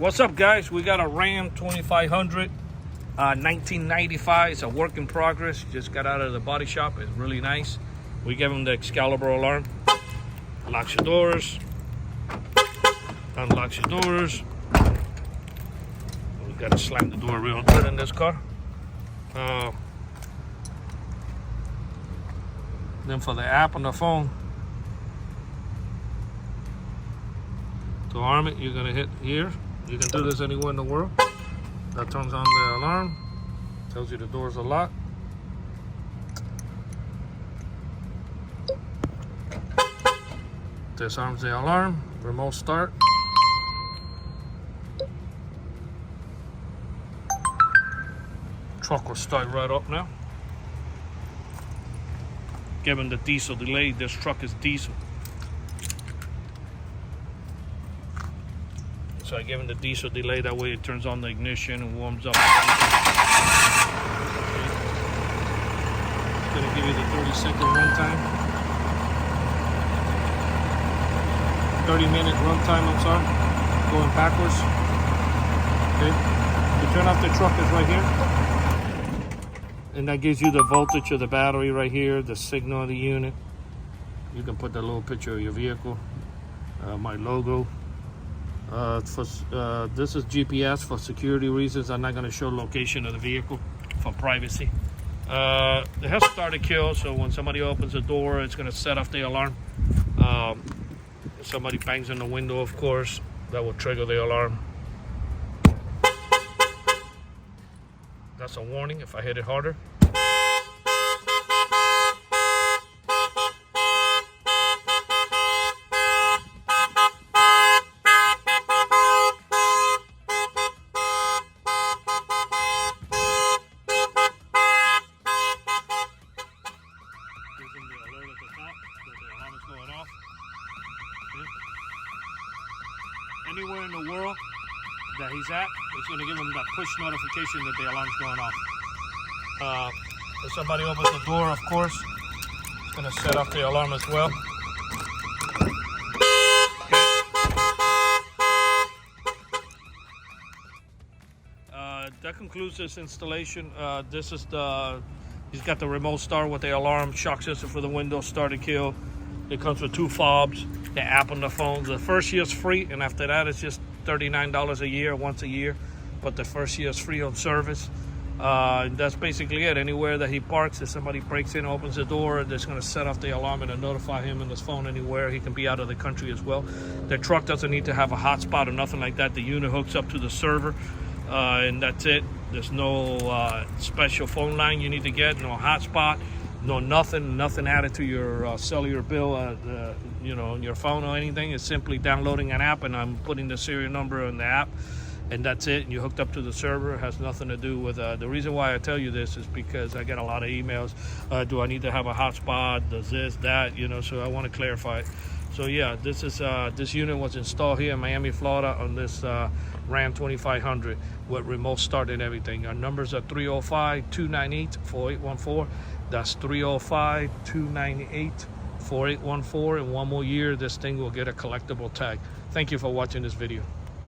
What's up, guys? We got a Ram 2500, 1995. It's a work in progress. Just got out of the body shop. It's really nice. We gave him the Excalibur alarm. Locks your doors. Unlocks your doors. We gotta slam the door real good in this car. Then for the app on the phone, to arm it, you're gonna hit here. You can do this anywhere in the world. That turns on the alarm. Tells you the doors are locked. Disarms the alarm. Remote start. Truck will start right up now. Given the diesel delay, this truck is diesel. So I give him the diesel delay, that way it turns on the ignition and warms up. It's gonna give you the 30-second runtime. 30-minute runtime, I'm sorry. Going backwards. Okay. The turn off the truck is right here. And that gives you the voltage of the battery right here, the signal of the unit. You can put the little picture of your vehicle, my logo. This is GPS for security reasons. I'm not going to show location of the vehicle for privacy. It has start and kill, so when somebody opens the door, it's going to set off the alarm. If somebody bangs on the window, of course, that will trigger the alarm. That's a warning if I hit it harder. Gives him the alert at the top that the alarm is going off. Okay. Anywhere in the world that he's at, it's going to give him that push notification that the alarm's going off. If somebody opens the door, of course, it's going to set off the alarm as well. That concludes this installation. This is he's got the remote start with the alarm, shock system for the window, start and kill. It comes with 2 fobs, the app on the phone. The first year is free, and after that it's just $39 a year, once a year. But the first year is free on service. That's basically it. Anywhere that he parks, if somebody breaks in, opens the door, that's going to set off the alarm and notify him on his phone anywhere. He can be out of the country as well. The truck doesn't need to have a hotspot or nothing like that. The unit hooks up to the server, and that's it. There's no special phone line you need to get, no hotspot, no nothing added to your cellular bill, you know, on your phone or anything. It's simply downloading an app, and I'm putting the serial number in the app, and that's it. And you're hooked up to the server. It has nothing to do with the reason why I tell you this is because I get a lot of emails. Do I need to have a hotspot? Does this, that, you know? So I want to clarify it. So yeah, this is this unit was installed here in Miami, Florida, on this Ram 2500 with remote start and everything. Our numbers are 305-298-4814. That's 305-298-4814. In one more year, this thing will get a collectible tag. Thank you for watching this video.